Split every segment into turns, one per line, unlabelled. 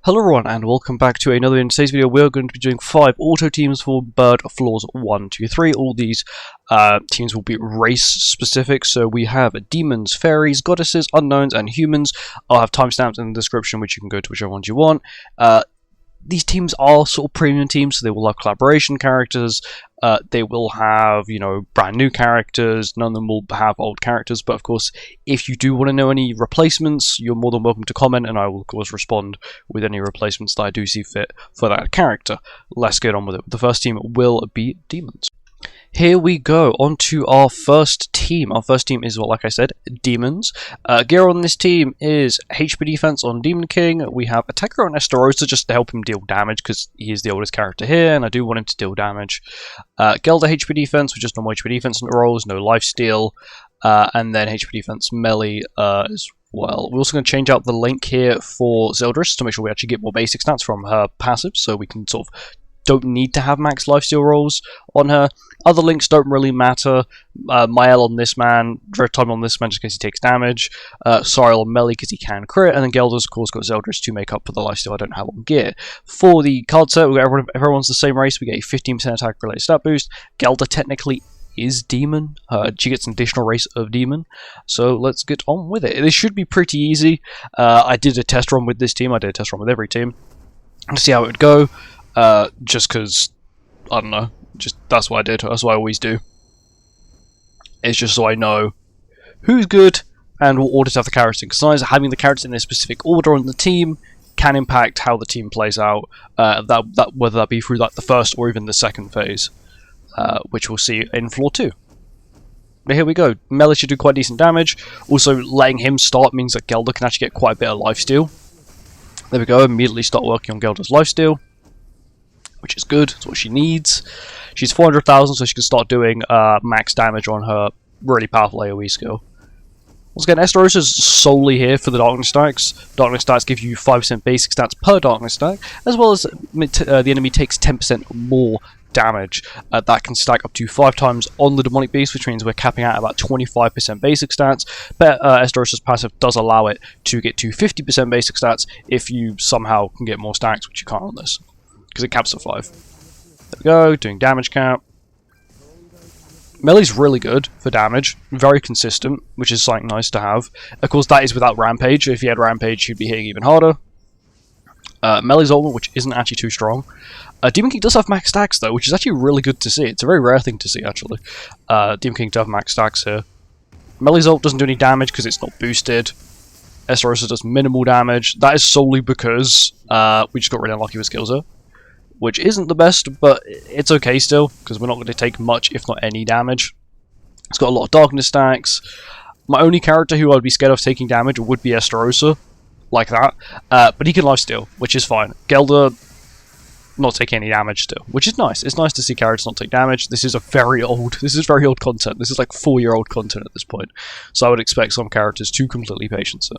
Hello everyone and welcome back to another. In today's video we're going to be doing 5 auto teams for bird floors 1, 2, 3. All these teams will be race specific, so we have demons, fairies, goddesses, unknowns and humans. I'll have timestamps in the description which you can go to whichever ones you want. These teams are sort of premium teams, so they will have collaboration characters, they will have, brand new characters, none of them will have old characters, but of course, if you do want to know any replacements, you're more than welcome to comment, and I will of course respond with any replacements that I do see fit for that character. Let's get on with it. The first team will be demons. Here we go, on to our first team. Our first team is, well, like I said, demons. Gear on this team is HP defense on Demon King. We have attacker on Estarossa just to help him deal damage because he is the oldest character here and I do want him to deal damage. Gelder HP defense with just normal HP defense rolls, no lifesteal. And then HP defense melee as well. We're also going to change out the link here for Zeldris to make sure we actually get more basic stats from her passive, so we can sort of don't need to have max lifesteal rolls on her. Other links don't really matter. Mael on this man, Dread Time on this man just in case he takes damage. Sorrel on melee because he can crit, and then Gelder's of course got Zeldris to make up for the lifesteal I don't have on gear. For the card set, we got everyone's the same race. We get a 15% attack related stat boost. Gelder technically is demon. She gets an additional race of demon. So let's get on with it. This should be pretty easy. I did a test run with this team. I did a test run with every team to see how it would go. Just because, I don't know, that's what I did, that's what I always do. It's just so I know who's good and what order to have the characters in, because sometimes having the characters in a specific order on the team can impact how the team plays out, whether that be through like the first or even the second phase, which we'll see in floor 2. But here we go, melee should do quite decent damage. Also, letting him start means that Gelder can actually get quite a bit of lifesteal. There we go, immediately start working on Gelder's lifesteal, which is good. It's what she needs. She's 400,000, so she can start doing max damage on her really powerful AoE skill. Once again, Estarossa is solely here for the Darkness stacks. Darkness stacks give you 5% basic stats per Darkness stack, as well as the enemy takes 10% more damage. That can stack up to 5 times on the Demonic Beast, which means we're capping out about 25% basic stats, but Estarossa's passive does allow it to get to 50% basic stats if you somehow can get more stacks, which you can't on this, because it caps at 5. There we go, doing damage cap. Melee's really good for damage, very consistent, which is something nice to have. Of course, that is without Rampage. If he had Rampage, he'd be hitting even harder. Melee's ultimate, which isn't actually too strong. Demon King does have max stacks, though, which is actually really good to see. It's a very rare thing to see, actually. Demon King does have max stacks here. Melee's ult doesn't do any damage because it's not boosted. Estarossa does minimal damage. That is solely because we just got really unlucky with skills here, which isn't the best, but it's okay still, because we're not going to take much, if not any, damage. It's got a lot of darkness stacks. My only character who I'd be scared of taking damage would be Estarossa, like that, but he can lifesteal, which is fine. Gelder not taking any damage still, which is nice. It's nice to see characters not take damage. This is very old content. This is like 4-year-old content at this point, so I would expect some characters to completely patience it.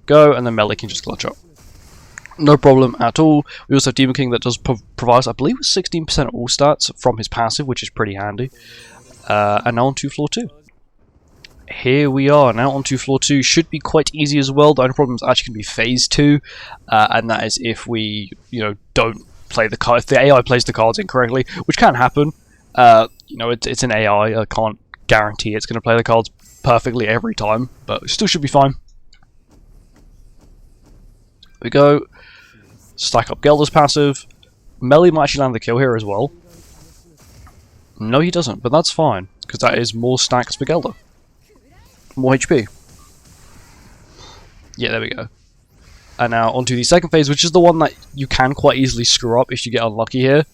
Go, and then melee can just clutch up. No problem at all. We also have Demon King that does provide, I believe, 16% of all stats from his passive, which is pretty handy. And now on to floor 2. Here we are, now on to floor 2. Should be quite easy as well. The only problem is actually going to be phase 2, and that is if we, don't play the card. If the AI plays the cards incorrectly, which can happen. It's an AI. I can't guarantee it's going to play the cards perfectly every time, but it still should be fine. There we go. Stack up Gelder's passive. Melee might actually land the kill here as well. No, he doesn't, but that's fine, because that is more stacks for Gelder. More HP. Yeah, there we go. And now onto the second phase, which is the one that you can quite easily screw up if you get unlucky here.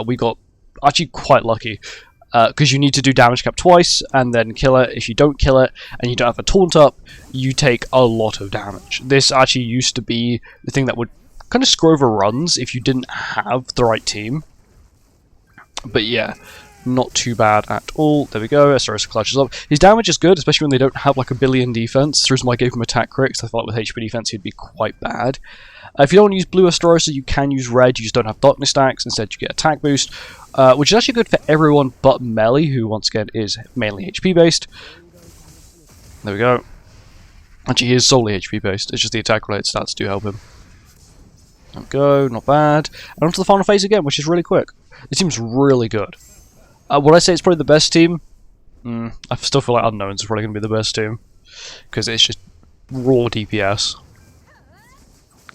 We got actually quite lucky, because you need to do damage cap twice and then kill it. If you don't kill it and you don't have a taunt up, you take a lot of damage. This actually used to be the thing that would kind of screw over runs if you didn't have the right team. But yeah, not too bad at all. There we go, Estarossa clutches up. His damage is good, especially when they don't have like a billion defense. That's the reason why I gave him attack crits. I thought with HP defense he'd be quite bad. If you don't want to use blue Estarossa, you can use red. You just don't have darkness stacks. Instead, you get attack boost, which is actually good for everyone but melee, who once again is mainly HP based. There we go. Actually, he is solely HP based. It's just the attack related stats do help him. There we go, not bad. And on to the final phase again, which is really quick. This team's really good. Would I say it's probably the best team? I still feel like Unknowns is probably going to be the best team. Because it's just raw DPS.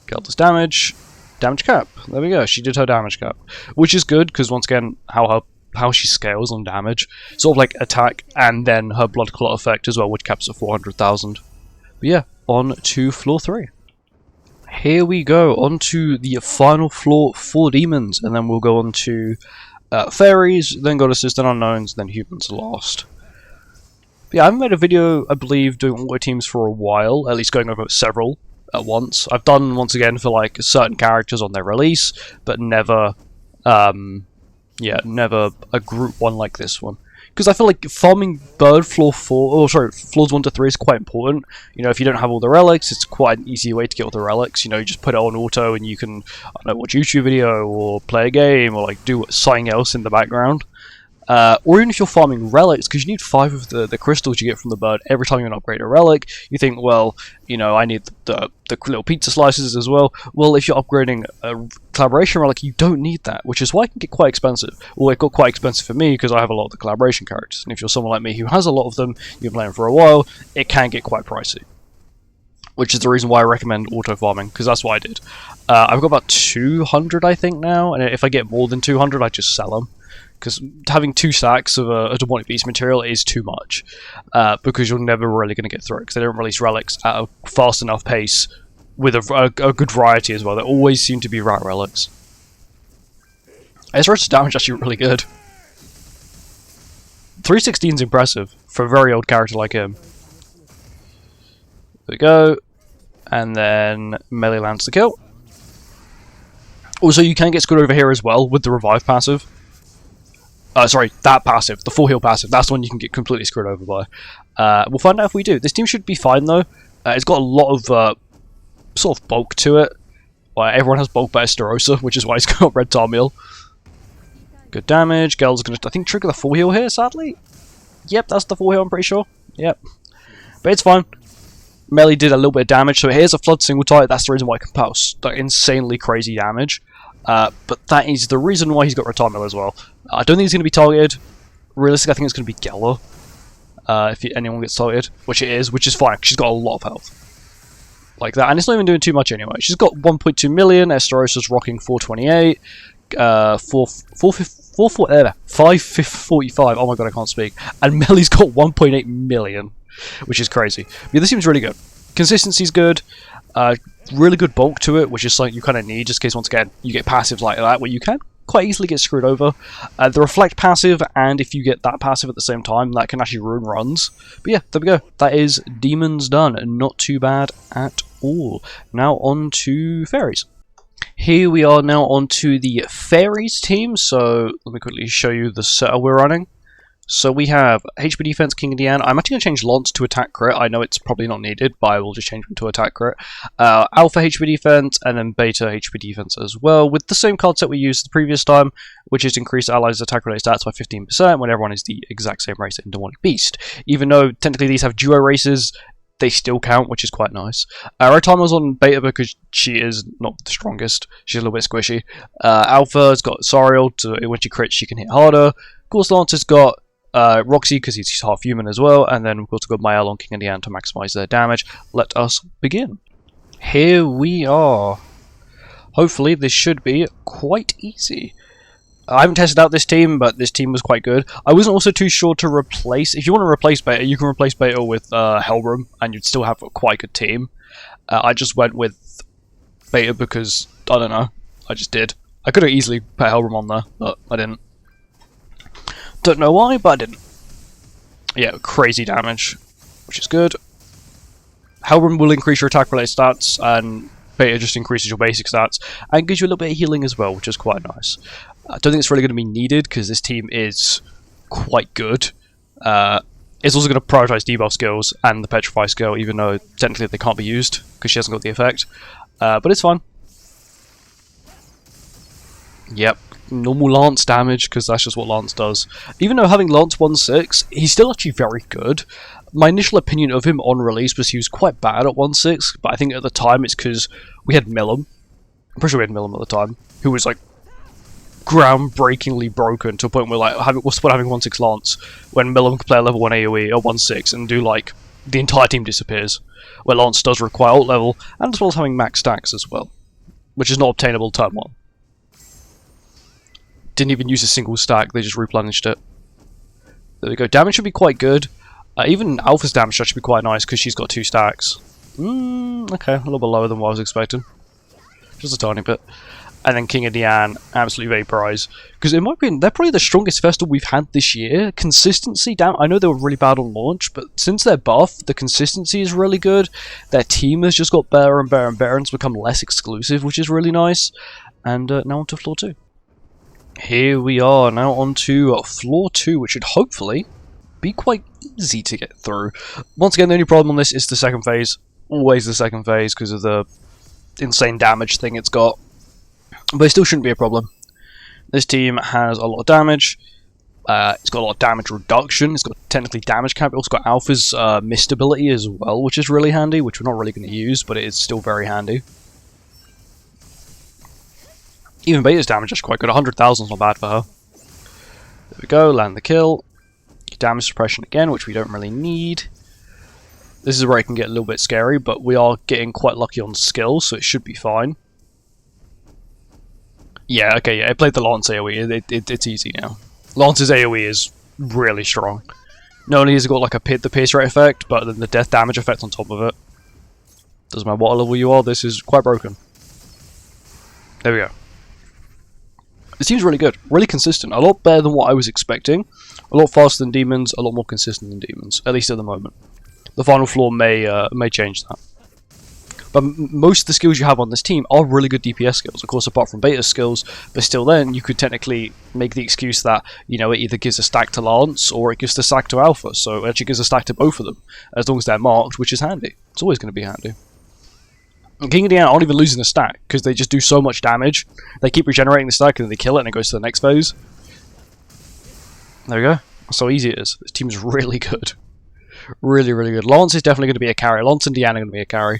Geld does damage. Damage cap. There we go. She did her damage cap. Which is good, because once again, how she scales on damage. Sort of like attack, and then her blood clot effect as well, which caps at 400,000. But yeah, on to floor 3. Here we go, on to the final floor for demons, and then we'll go on to fairies, then goddesses, then unknowns, then humans last. But yeah, I haven't made a video, I believe, doing auto teams for a while, at least going over several at once. I've done, once again, for like certain characters on their release, but never, never a group one like this one. Because I feel like farming bird floors 1 to 3 is quite important. You know, if you don't have all the relics, it's quite an easy way to get all the relics. You know, you just put it on auto and you can, I don't know, watch a YouTube video or play a game or like do something else in the background. Or even if you're farming relics, because you need 5 of the crystals you get from the bird every time you upgrade a relic, you think, well, you know, I need the little pizza slices as well. Well, if you're upgrading a collaboration relic, you don't need that, which is why it can get quite expensive. Well, it got quite expensive for me because I have a lot of the collaboration characters, and if you're someone like me who has a lot of them, you've been playing for a while, it can get quite pricey. Which is the reason why I recommend auto farming, because that's what I did. I've got about 200, I think, now, and if I get more than 200, I just sell them. Because having 2 stacks of a demonic beast material is too much, because you're never really going to get through it, because they don't release relics at a fast enough pace with a good variety as well. They always seem to be rat relics. HRAESVELGR's damage is actually really good. 316 is impressive for a very old character like him. There we go, and then melee lands the kill. Also, you can get screwed over here as well with the revive passive. Sorry, that passive, the full heal passive, that's the one you can get completely screwed over by. We'll find out if we do. This team should be fine though. It's got a lot of sort of bulk to it. Well, everyone has bulk by Esterosa, which is why it's got Red Tarmiel. Good damage. Gel's going to, I think, trigger the full heal here, sadly. Yep, that's the full heal, I'm pretty sure. Yep. But it's fine. Melee did a little bit of damage, so here's a Flood single type. That's the reason why it can post insanely crazy damage. But that is the reason why he's got Red Tarmiel as well. I don't think he's going to be targeted. Realistically, I think it's going to be Geller. If anyone gets targeted, which it is, which is fine. She's got a lot of health. Like that, and it's not even doing too much anyway. She's got 1.2 million, Esterosa's rocking 428, 545, oh my god, I can't speak. And Melee's got 1.8 million, which is crazy. But this seems really good. Consistency's good. Really good bulk to it, which is something you kind of need, just in case, once again, you get passives like that, where you can quite easily get screwed over. The Reflect passive, and if you get that passive at the same time, that can actually ruin runs. But yeah, there we go. That is Demons done. Not too bad at all. Now on to Fairies. Here we are now on to the Fairies team, so let me quickly show you the setup we're running. So we have HP Defense, King and Deanne. I'm actually going to change Lance to Attack Crit. I know it's probably not needed, but I will just change him to Attack Crit. Alpha HP Defense, and then Beta HP Defense as well, with the same card set we used the previous time, which is increase allies' attack-related stats by 15% when everyone is the exact same race in Demonic Beast. Even though technically these have duo races, they still count, which is quite nice. Red Tarmiel's on Beta because she is not the strongest. She's a little bit squishy. Alpha's got Sariel, so when she crits she can hit harder. Of course, Lance has got Roxy, because he's half human as well, and then we've also got Mael on King and Deanne to maximise their damage. Let us begin. Here we are. Hopefully this should be quite easy. I haven't tested out this team, but this team was quite good. I wasn't also too sure to replace... If you want to replace Beta, you can replace Beta with Helram, and you'd still have a quite good team. I just went with Beta because, I don't know, I just did. I could have easily put Helram on there, but I didn't. Don't know why, but I didn't. Yeah, crazy damage, which is good. Helram will increase your attack-related stats, and Beta just increases your basic stats, and gives you a little bit of healing as well, which is quite nice. I don't think it's really going to be needed, because this team is quite good. It's also going to prioritize debuff skills and the Petrify skill, even though technically they can't be used, because she hasn't got the effect. But it's fine. Yep. Normal Lance damage, because that's just what Lance does. Even though having Lance 1/6, he's still actually very good. My initial opinion of him on release was he was quite bad at 1/6, but I think at the time it's because we had Millum, I'm pretty sure we had Millum at the time, who was like groundbreakingly broken to a point where like what's the point of having 1/6 Lance when Millum can play a level 1 AoE or 1/6 and do like the entire team disappears, where Lance does require ult level and as well as having max stacks as well, which is not obtainable turn 1. Didn't even use a single stack, they just replenished it. There we go. Damage should be quite good. Even Alpha's damage should be quite nice because she's got 2 stacks. Okay, a little bit lower than what I was expecting. Just a tiny bit. And then King of Dian, absolutely vaporize. Because in my opinion, they're probably the strongest Vestal we've had this year. Consistency down. I know they were really bad on launch, but since they're buff, the consistency is really good. Their team has just got better and better and better, and it's become less exclusive, which is really nice. And now on to floor 2. Here we are, now on to floor 2, which should hopefully be quite easy to get through. Once again, the only problem on this is the second phase. Always the second phase because of the insane damage thing it's got. But it still shouldn't be a problem. This team has a lot of damage. It's got a lot of damage reduction. It's got technically damage cap. It's also got Alpha's mist ability as well, which is really handy, which we're not really going to use, but it is still very handy. Even Beta's damage is quite good. 100,000 is not bad for her. There we go, land the kill. Damage suppression again, which we don't really need. This is where it can get a little bit scary, but we are getting quite lucky on skill, so it should be fine. Yeah, okay, yeah, I played the Lance AoE, it's easy now. Lance's AoE is really strong. Not only has it got like the pierce rate effect, but then the death damage effect on top of it. Doesn't matter what level you are, this is quite broken. There we go. This team's really good, really consistent, a lot better than what I was expecting. A lot faster than Demons, a lot more consistent than Demons, at least at the moment. The final floor may change that. But most of the skills you have on this team are really good DPS skills, of course apart from Beta skills, but still then you could technically make the excuse that, you know, it either gives a stack to Lance or it gives a stack to Alpha, so it actually gives a stack to both of them, as long as they're marked, which is handy. It's always going to be handy. And King of Dian aren't even losing a stack, because they just do so much damage, they keep regenerating the stack and then they kill it and it goes to the next phase. There we go. That's how easy it is. This team is really good. Really, really good. Lance is definitely going to be a carry. Lance and Dian are going to be a carry.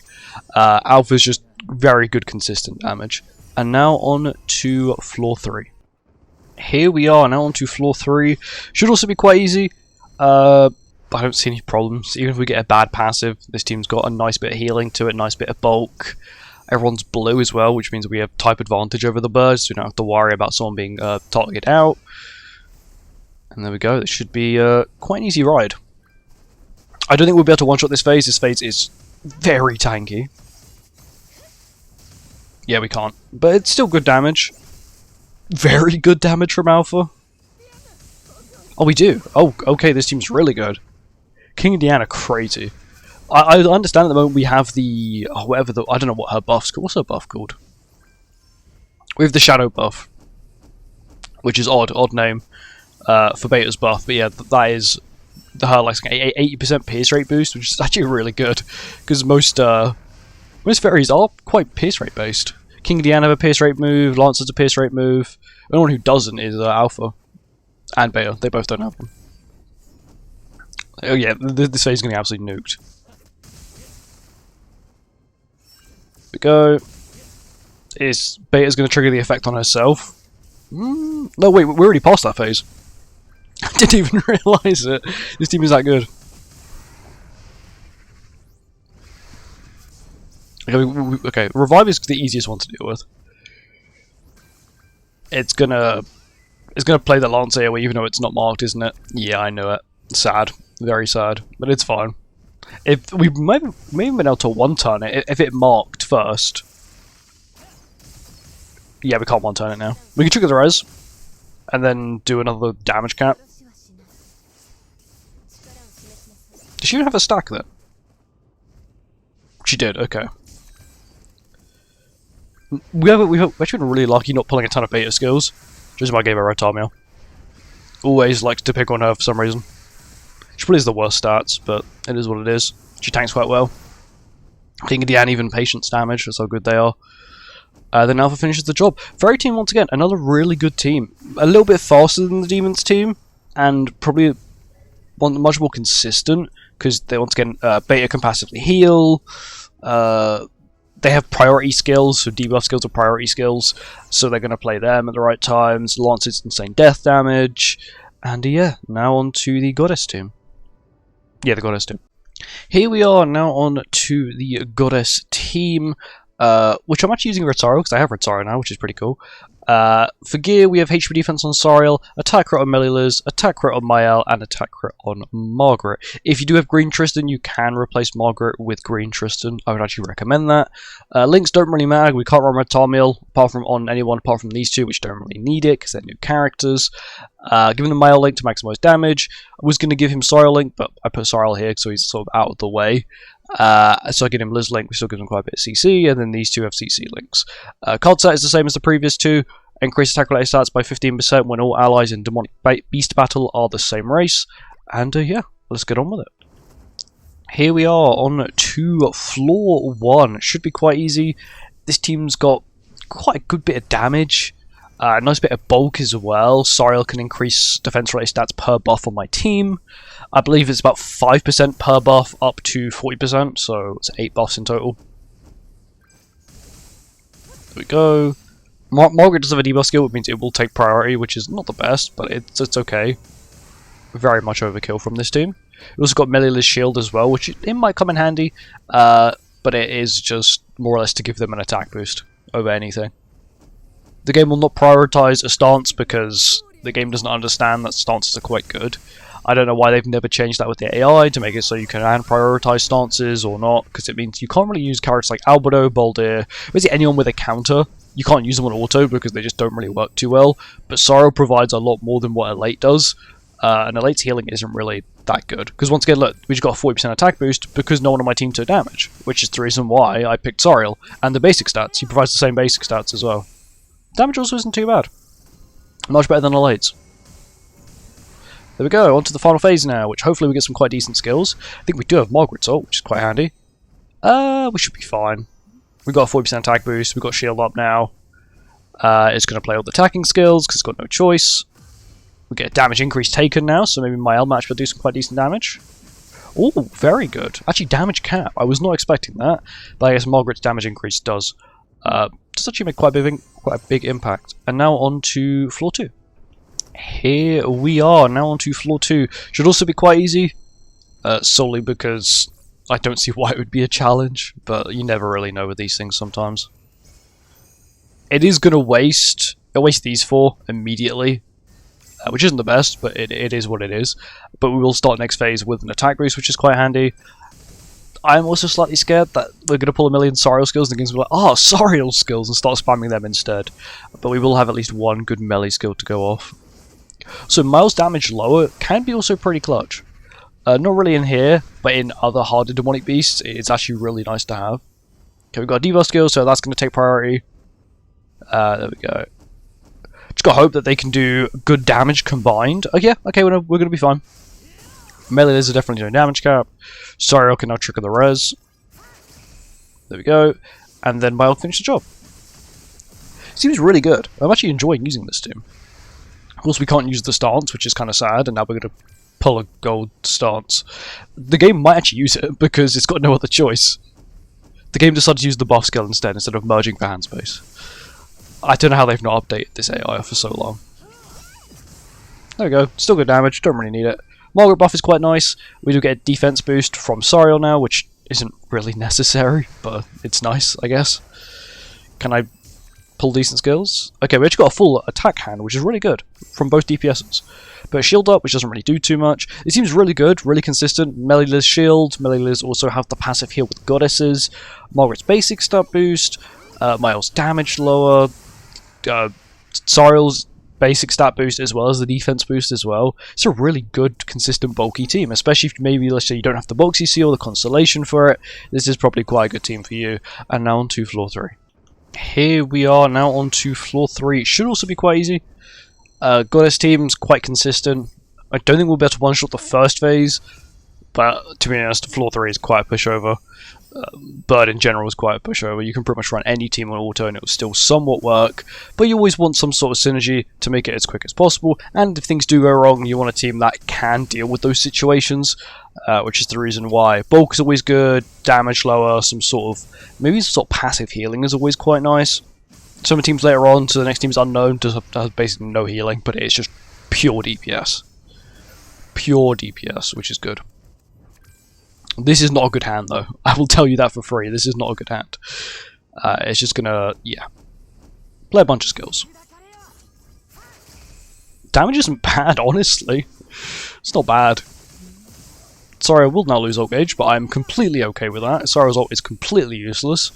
Alpha's just very good, consistent damage. And now on to floor 3. Here we are, now on to floor 3. Should also be quite easy. I don't see any problems. Even if we get a bad passive, this team's got a nice bit of healing to it, nice bit of bulk. Everyone's blue as well, which means we have type advantage over the birds, so we don't have to worry about someone being targeted out. And there we go. This should be quite an easy ride. I don't think we'll be able to one-shot this phase. This phase is very tanky. Yeah, we can't. But it's still good damage. Very good damage from Alpha. Oh, we do. Oh, okay, this team's really good. King of Dian are crazy. I understand at the moment we have the... Oh, whatever the... I don't know what her buff's called. What's her buff called? We have the Shadow buff. Which is odd. Odd name. For Beta's buff. But yeah, that is... her like 80% pierce rate boost, which is actually really good because most fairies are quite pierce rate based. King of Dian have a pierce rate move, Lance has a pierce rate move. The only one who doesn't is Alpha and Beta. They both don't have them. Oh yeah, this phase is going to be absolutely nuked. Here we go. Beta's going to trigger the effect on herself. No, wait, we're already past that phase. I didn't even realise it. This team is that good. Okay, Revive is the easiest one to deal with. It's gonna play the Lance AoE even though it's not marked, isn't it? Yeah, I know it. Sad. Very sad. But it's fine. If we may have been able to one-turn it if it marked first. Yeah, we can't one-turn it now. We can trigger the res and then do another damage cap. Does she even have a stack then? She did, okay. We've actually been really lucky not pulling a ton of Beta skills. Just why I gave her Red Tarmiel. Always likes to pick on her for some reason. She probably has the worst stats, but it is what it is. She tanks quite well. King of Dian even patience damage, that's how good they are. Then Alpha finishes the job. Fairy team, once again, another really good team. A little bit faster than the Demons team, and probably much more consistent, because they once again, Beta can passively heal, they have priority skills, so debuff skills are priority skills, so they're going to play them at the right times. Lance's insane death damage, and yeah, now on to the Goddess team. Yeah, the Goddess team. Here we are now on to the Goddess team, which I'm actually using Retaro because I have Retaro now, which is pretty cool. For gear, we have HP defense on Sariel, attack crit on Meliliz, attack crit on Mael, and attack crit on Margaret. If you do have Green Tristan, you can replace Margaret with Green Tristan. I would actually recommend that. Links don't really matter. We can't run Retamiel apart from on anyone apart from these two, which don't really need it because they're new characters. Giving the Mael link to maximize damage. I was going to give him Sariel link, but I put Sariel here so he's sort of out of the way. So I give him Liz link, we still give him quite a bit of CC, and then these two have CC links. Card set is the same as the previous two. Increase attack related stats by 15% when all allies in demonic beast battle are the same race. And yeah, let's get on with it. Here we are on to floor 1. Should be quite easy. This team's got quite a good bit of damage. A nice bit of bulk as well. Sariel can increase defense related stats per buff on my team. I believe it's about 5% per buff up to 40%, so it's 8 buffs in total. There we go. Margaret does have a debuff skill, which means it will take priority, which is not the best, but it's okay. Very much overkill from this team. We've also got Melili's shield as well, which it might come in handy, but it is just more or less to give them an attack boost over anything. The game will not prioritize a stance because the game doesn't understand that stances are quite good. I don't know why they've never changed that with the AI to make it so you can prioritize stances or not, because it means you can't really use characters like Albedo, Baldir, basically anyone with a counter. You can't use them on auto because they just don't really work too well, but Sorrow provides a lot more than what Elate does, and Elate's healing isn't really that good. Because once again, look, we just got a 40% attack boost because no one on my team took damage, which is the reason why I picked Sariel. And the basic stats, he provides the same basic stats as well. Damage also isn't too bad. Much better than Elate's. There we go, on to the final phase now, which hopefully we get some quite decent skills. I think we do have Margaret's ult, which is quite handy. We should be fine. We've got a 40% attack boost, we've got shield up now. It's going to play all the attacking skills, because it's got no choice. We get a damage increase taken now, so maybe my L match will do some quite decent damage. Oh, very good. Actually, damage cap. I was not expecting that, but I guess Margaret's damage increase does. Does actually make quite a big impact. And now on to floor 2. Here we are, now on to floor 2. Should also be quite easy, solely because I don't see why it would be a challenge, but you never really know with these things sometimes. It is going to waste these 4 immediately, which isn't the best, but it is what it is. But we will start next phase with an attack boost, which is quite handy. I'm also slightly scared that we're going to pull a million Sariel skills and the game's going to be like, oh, Sariel skills, and start spamming them instead. But we will have at least one good melee skill to go off. So Miles damage lower can be also pretty clutch. Not really in here, but in other harder demonic beasts, it's actually really nice to have. Okay, we've got a debuff skill, so that's going to take priority. There we go. Just got to hope that they can do good damage combined. Oh yeah, okay, we're going to be fine. Melee is definitely doing damage cap. Sariel can now trigger the res. There we go. And then Miles finish the job. Seems really good. I'm actually enjoying using this team. Of course, we can't use the stance, which is kind of sad, and now we're going to pull a gold stance. The game might actually use it because it's got no other choice. The game decided to use the buff skill instead of merging for hand space. I don't know how they've not updated this AI for so long. There we go. Still good damage. Don't really need it. Margaret buff is quite nice. We do get a defense boost from Sariel now, which isn't really necessary, but it's nice, I guess. Can I pull decent skills? Okay, we actually got a full attack hand, which is really good from both DPSs. But shield up, which doesn't really do too much. It seems really good, really consistent. Meliliz shield. Meliliz also have the passive heal with goddesses. Margaret's basic stat boost. Miles damage lower. Sariel's basic stat boost as well as the defense boost as well. It's a really good, consistent, bulky team, especially if maybe, let's say, you don't have the bulk CC or the constellation for it. This is probably quite a good team for you. And now on to floor 3. Here we are, now on to floor 3. It should also be quite easy. Goddess team's quite consistent. I don't think we'll be able to one-shot the first phase, but to be honest, floor 3 is quite a pushover. Bird in general is quite a pushover. You can pretty much run any team on auto and it will still somewhat work, but you always want some sort of synergy to make it as quick as possible, and if things do go wrong, you want a team that can deal with those situations, which is the reason why bulk is always good, damage lower, maybe some sort of passive healing is always quite nice. Some teams later on, so the next team is unknown, does basically no healing, but it's just pure DPS. Pure DPS, which is good. This is not a good hand, though. I will tell you that for free. This is not a good hand. It's just gonna, yeah, play a bunch of skills. Damage isn't bad, honestly. It's not bad. Sorry, I will now lose ult gauge, but I'm completely okay with that. Sorrow's ult is completely useless.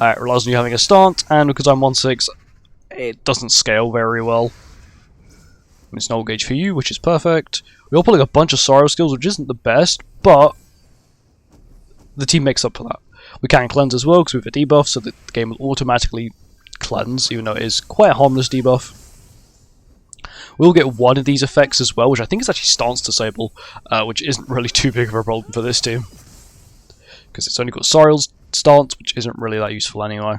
It relies on you having a stance, and because I'm 1/6, it doesn't scale very well. It's an ult gauge for you, which is perfect. We're all pulling a bunch of Sorrow skills, which isn't the best, but the team makes up for that. We can cleanse as well because we have a debuff, so the game will automatically cleanse, even though it is quite a harmless debuff. We'll get one of these effects as well, which I think is actually stance disable, which isn't really too big of a problem for this team, because it's only got Soriel's stance, which isn't really that useful anyway.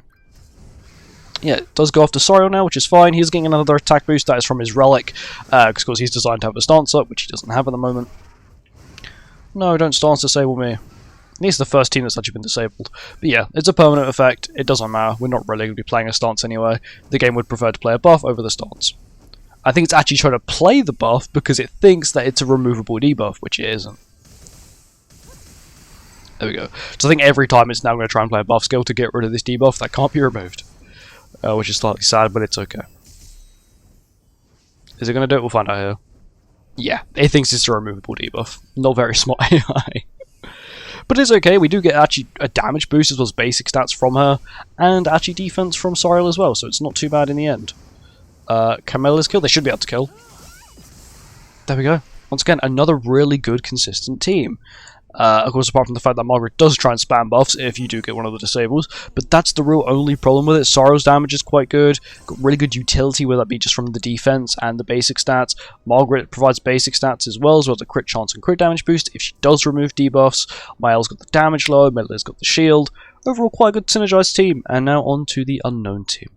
Yeah, it does go after Soriel now, which is fine. He's getting another attack boost that is from his relic, because he's designed to have a stance up, which he doesn't have at the moment. No, don't stance disable me. This is the first team that's actually been disabled. But yeah, it's a permanent effect. It doesn't matter. We're not really going to be playing a stance anyway. The game would prefer to play a buff over the stance. I think it's actually trying to play the buff because it thinks that it's a removable debuff, which it isn't. There we go. So I think every time it's now going to try and play a buff skill to get rid of this debuff that can't be removed. Which is slightly sad, but it's okay. Is it going to do it? We'll find out here. Yeah, it thinks it's a removable debuff. Not very smart AI. But it's okay, we do get actually a damage boost as well as basic stats from her, and actually defense from Soriel as well, so it's not too bad in the end. Camilla's killed, they should be able to kill. There we go. Once again, another really good, consistent team. Of course, apart from the fact that Margaret does try and spam buffs if you do get one of the disables, but that's the real only problem with it. Sorrow's damage is quite good, got really good utility, whether that be just from the defense and the basic stats. Margaret provides basic stats as well as the crit chance and crit damage boost if she does remove debuffs. Mael's got the damage low, Medel's got the shield. Overall, quite a good synergized team, and now on to the unknown team.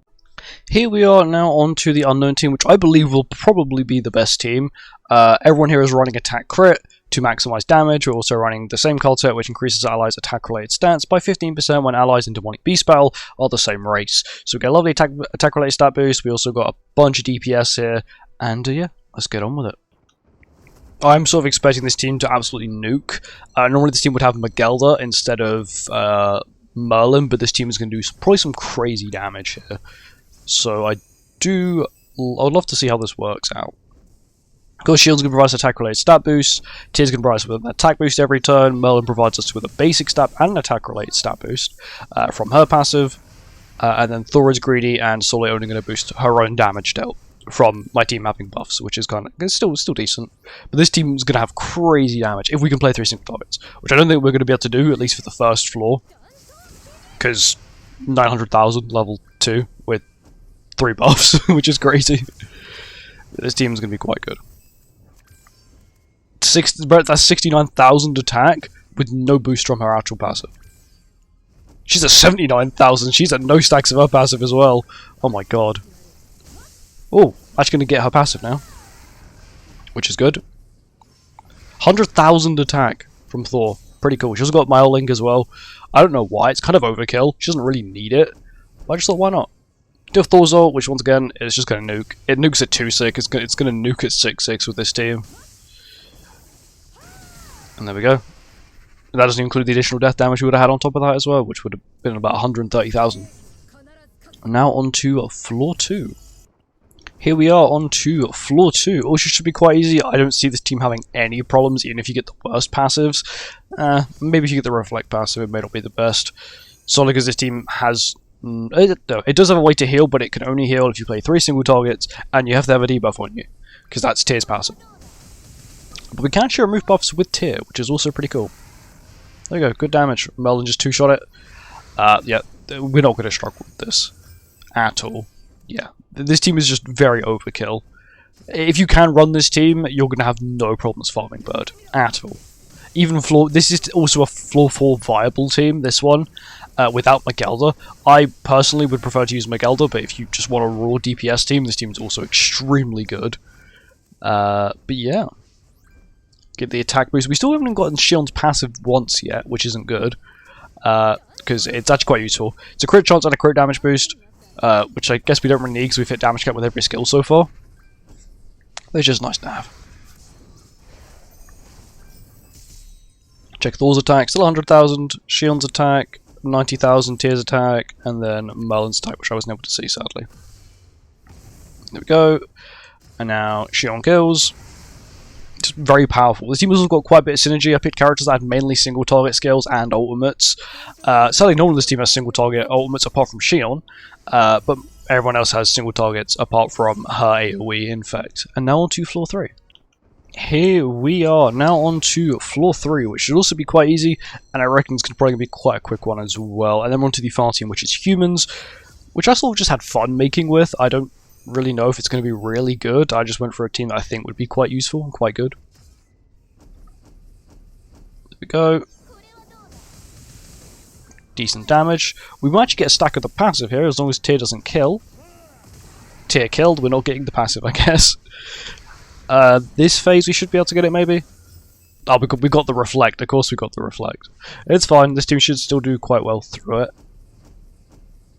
Here we are now on to the unknown team, which I believe will probably be the best team. Everyone here is running attack crit to maximize damage. We're also running the same card set, which increases allies' attack-related stats by 15% when allies in Demonic Beast Battle are the same race. So we get a lovely attack-related stat boost. We also got a bunch of DPS here, and yeah, let's get on with it. I'm sort of expecting this team to absolutely nuke. Normally this team would have Magelda instead of Merlin, but this team is going to do probably some crazy damage here. So I would love to see how this works out. Of course, Shield's going to provide us attack-related stat boost, Tyr's going to provide us with an attack boost every turn, Merlin provides us with a basic stat and an attack-related stat boost from her passive, and then Thor is greedy and solely only going to boost her own damage dealt from my team having buffs, which is it's still decent. But this team is going to have crazy damage if we can play 3 single targets, which I don't think we're going to be able to do, at least for the first floor, because 900,000 level 2 with 3 buffs, which is crazy. This team is going to be quite good. That's 69,000 attack with no boost from her actual passive. She's at 79,000. She's at no stacks of her passive as well. Oh my god. Oh, actually going to get her passive now, which is good. 100,000 attack from Thor. Pretty cool. She also got Mile Link as well. I don't know why. It's kind of overkill. She doesn't really need it. But I just thought, why not? Do have Thor's ult, which once again is just going to nuke. It nukes at 2-6. It's going to nuke at 6-6 with this team. And there we go. And that doesn't include the additional death damage we would have had on top of that as well, which would have been about 130,000. And now on to floor 2. Here we are on to floor 2. Also should be quite easy. I don't see this team having any problems, even if you get the worst passives. Maybe if you get the Reflect passive, it may not be the best. Solely because this team has... it does have a way to heal, but it can only heal if you play 3 single targets, and you have to have a debuff on you, because that's Tyr's passive. But we can actually remove buffs with Tyr, which is also pretty cool. There you go, good damage. Merlin just 2-shot it. Yeah, we're not going to struggle with this at all. Yeah, this team is just very overkill. If you can run this team, you're going to have no problems farming Bird at all. Even floor. This is also a floor 4 viable team. This one, without Magelda. I personally would prefer to use Magelda, but if you just want a raw DPS team, this team is also extremely good. But yeah, get the attack boost. We still haven't gotten Shion's passive once yet, which isn't good, because it's actually quite useful. It's a crit chance and a crit damage boost, which I guess we don't really need because we've hit damage cap with every skill so far. They're just nice to have. Check Thor's attack, still 100,000. Shion's attack, 90,000. Tyr's attack, and then Merlin's attack, which I wasn't able to see, sadly. There we go. And now Shion kills. Just very powerful. This team has got quite a bit of synergy. I picked characters that had mainly single target skills and ultimates. Sadly, no one in this team has single target ultimates apart from Shion, but everyone else has single targets apart from her AoE, in fact. And now on to floor 3. Here we are, now on to floor 3, which should also be quite easy, and I reckon it's probably going to be quite a quick one as well. And then we're on to the final team, which is humans, which I sort of just had fun making with. I don't really know if it's going to be really good. I just went for a team that I think would be quite useful and quite good. There we go. Decent damage. We might actually get a stack of the passive here, as long as Tyr doesn't kill. Tyr killed, we're not getting the passive, I guess. This phase we should be able to get it, maybe? Oh, we got the reflect. Of course we got the reflect. It's fine. This team should still do quite well through it.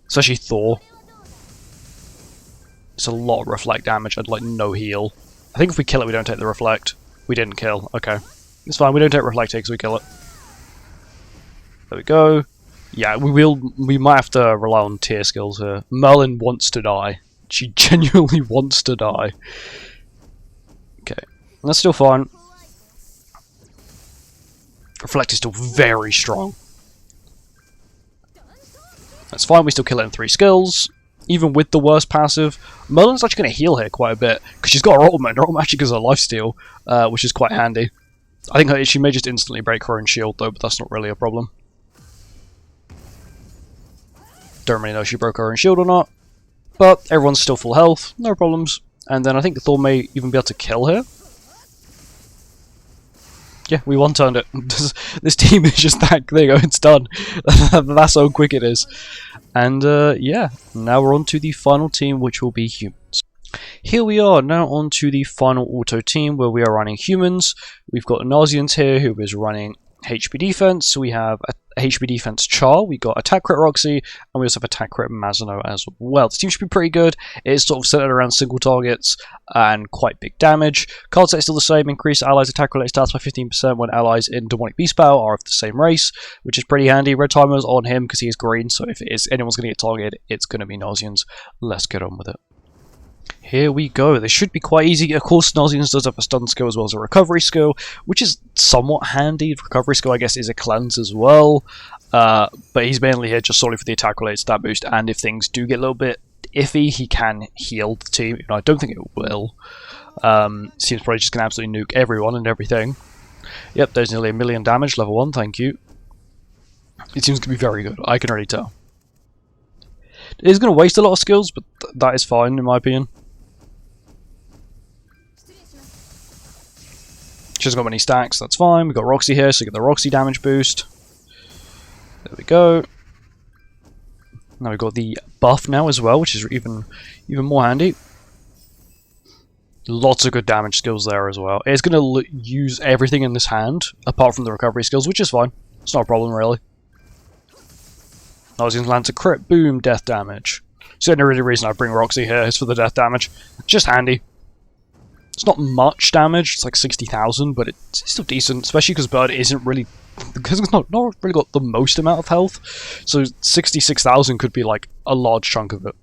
Especially Thor. It's a lot of reflect damage and like no heal. I think if we kill it, we don't take the reflect. We didn't kill. Okay. It's fine. We don't take reflect because we kill it. There we go. Yeah, we might have to rely on tier skills here. Merlin wants to die. She genuinely wants to die. Okay, that's still fine. Reflect is still very strong. That's fine, we still kill it in 3 skills. Even with the worst passive, Merlin's actually going to heal here quite a bit, because she's got her ultimate, and her ultimate actually gives her lifesteal, which is quite handy. I think she may just instantly break her own shield though, but that's not really a problem. Don't really know if she broke her own shield or not, but everyone's still full health, no problems. And then I think Thor may even be able to kill her. Yeah, we one-turned it. This team is just that. There you go, it's done. That's how quick it is. And yeah, now we're on to the final team, which will be humans. Here we are, now on to the final auto team, where we are running humans. We've got Nazians here, who is running HP defense. So we have a HP defense Char, we got attack crit Roxy, and we also have attack crit Mazano as well. This team should be pretty good. It is sort of centered around single targets and quite big damage. Card set is still the same. Increase allies attack related stats by 15% when allies in demonic beast battle are of the same race, which is pretty handy. Red timer's on him because he is green, so if it is anyone's going to get targeted, it's going to be Nazians. Let's get on with it. Here we go. This should be quite easy. Of course, Nazians does have a stun skill as well as a recovery skill, which is somewhat handy. The recovery skill, I guess, is a cleanse as well. But he's mainly here just solely for the attack-related stat boost, and if things do get a little bit iffy, he can heal the team. I don't think it will. Seems probably just going to absolutely nuke everyone and everything. Yep, there's nearly 1 million damage, level 1, thank you. It seems to be very good, I can already tell. It is going to waste a lot of skills, but that is fine in my opinion. She hasn't got many stacks, that's fine. We've got Roxy here, so we get the Roxy damage boost. There we go. Now we've got the buff now as well, which is even more handy. Lots of good damage skills there as well. It's going to use everything in this hand, apart from the recovery skills, which is fine. It's not a problem, really. Nazians lands a crit, boom, death damage. So the only really reason I bring Roxy here is for the death damage. Just handy. It's not much damage, it's like 60,000, but it's still decent, especially because Bird isn't really... because it's not really got the most amount of health, so 66,000 could be like a large chunk of it.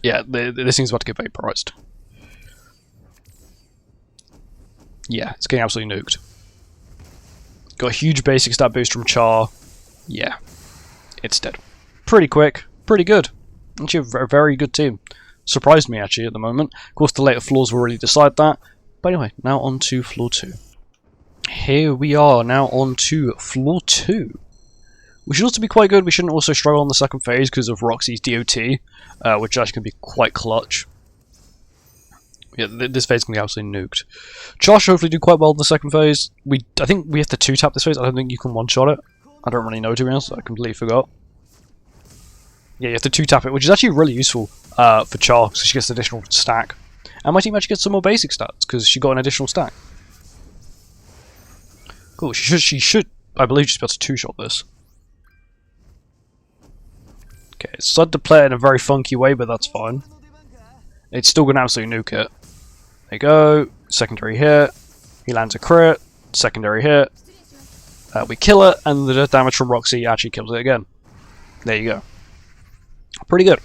Yeah, this thing's about to get vaporized. Yeah, it's getting absolutely nuked. Got a huge basic stat boost from Char. Yeah, it's dead. Pretty quick, pretty good. Actually a very good team. Surprised me actually at the moment. Of course the later floors will really decide that. But anyway, now on to floor 2. Here we are, now on to floor 2. We should also be quite good. We shouldn't also struggle on the second phase because of Roxy's DOT, which actually can be quite clutch. Yeah, this phase can be absolutely nuked. Josh hopefully do quite well in the second phase. I think we have to 2-tap this phase. I don't think you can one-shot it. I don't really know, to be honest. I completely forgot. Yeah, you have to 2-tap it, which is actually really useful for Char, so she gets an additional stack. And my team actually gets some more basic stats, because she got an additional stack. Cool, she should, I believe she's about to 2-shot this. Okay, it's started to play it in a very funky way, but that's fine. It's still going to absolutely nuke it. There you go, secondary hit, he lands a crit, secondary hit, we kill it, and the death damage from Roxy actually kills it again. There you go. Pretty good.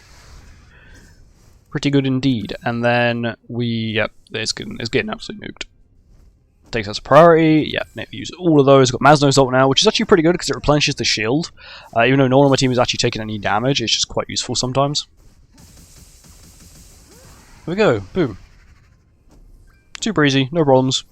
Pretty good indeed. And then it's getting absolutely nuked. Takes as a priority, use all of those. Got Masno's ult now, which is actually pretty good because it replenishes the shield. Even though no one on my team is actually taking any damage, it's just quite useful sometimes. There we go, boom. Super easy, no problems.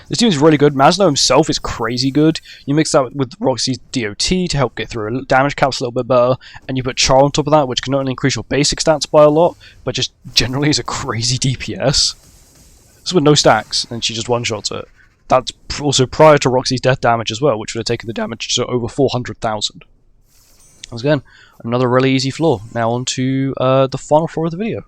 This team is really good. Masno himself is crazy good. You mix that with Roxy's DOT to help get through damage caps a little bit better, and you put Char on top of that, which can not only increase your basic stats by a lot, but just generally is a crazy DPS. So with no stacks, and she just one-shots it. That's also prior to Roxy's death damage as well, which would have taken the damage to over 400,000. Once again, another really easy floor. Now on to the final floor of the video.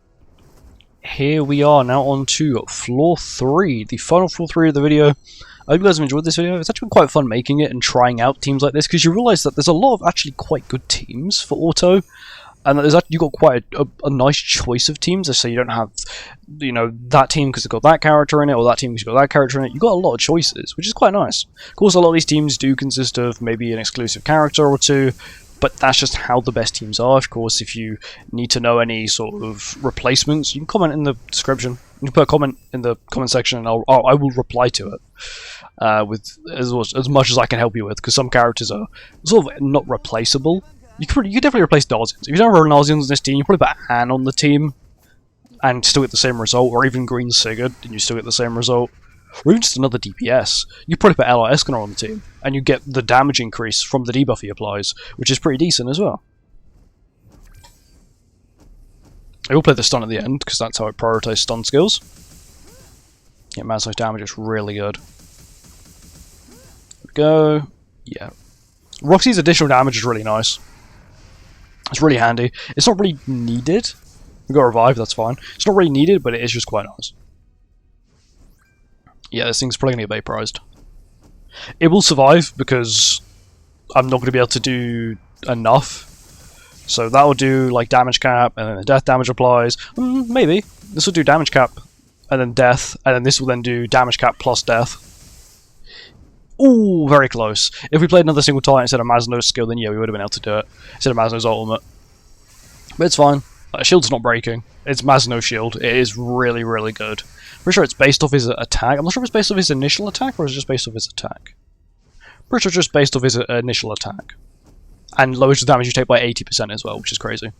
Here we are now on to floor 3, the final floor 3 of the video. I hope you guys have enjoyed this video. It's actually been quite fun making it and trying out teams like this, because you realise that there's a lot of actually quite good teams for auto, and that you've got quite a nice choice of teams. So you don't have, that team because it's got that character in it, or that team because it's got that character in it. You've got a lot of choices, which is quite nice. Of course, a lot of these teams do consist of maybe an exclusive character or two, but that's just how the best teams are. Of course, if you need to know any sort of replacements, you can comment in the description. You can put a comment in the comment section, and I will reply to it with as much as I can help you with, because some characters are sort of not replaceable. You could definitely replace Darzians. If you don't have Darzians in this team, you probably put Anne on the team and still get the same result, or even Green Sigurd and you still get the same result. Or even just another DPS. You probably put Ella Escanor on the team, and you get the damage increase from the debuff he applies, which is pretty decent as well. I will play the stun at the end, because that's how I prioritise stun skills. Yeah, Masno's damage is really good. There we go. Yeah. Roxy's additional damage is really nice. It's really handy. It's not really needed. We got Revive, that's fine. It's not really needed, but it is just quite nice. Yeah, this thing's probably going to get vaporized. It will survive because I'm not going to be able to do enough. So that will do like damage cap, and then the death damage applies. Maybe. This will do damage cap, and then death, and then this will then do damage cap plus death. Ooh, very close. If we played another single Titan instead of Masno's skill, then yeah, we would have been able to do it. Instead of Masno's ultimate. But it's fine. Shield's not breaking. It's Masno's shield. It is really, really good. Pretty sure it's based off his attack. I'm not sure if it's based off his initial attack, or is it just based off his attack. Pretty sure it's just based off his initial attack. And lowers the damage you take by 80% as well, which is crazy.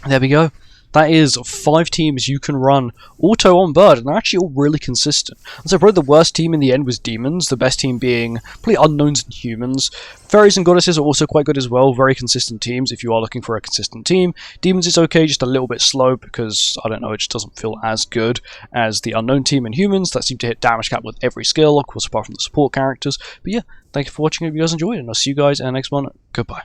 There we go. That is 5 teams you can run auto on Bird, and they're actually all really consistent. And so probably the worst team in the end was Demons, the best team being probably Unknowns and Humans. Fairies and Goddesses are also quite good as well, very consistent teams if you are looking for a consistent team. Demons is okay, just a little bit slow because, I don't know, it just doesn't feel as good as the Unknown team and Humans that seem to hit damage cap with every skill, of course apart from the support characters. But yeah, thank you for watching, I hope you guys enjoyed, and I'll see you guys in the next one. Goodbye.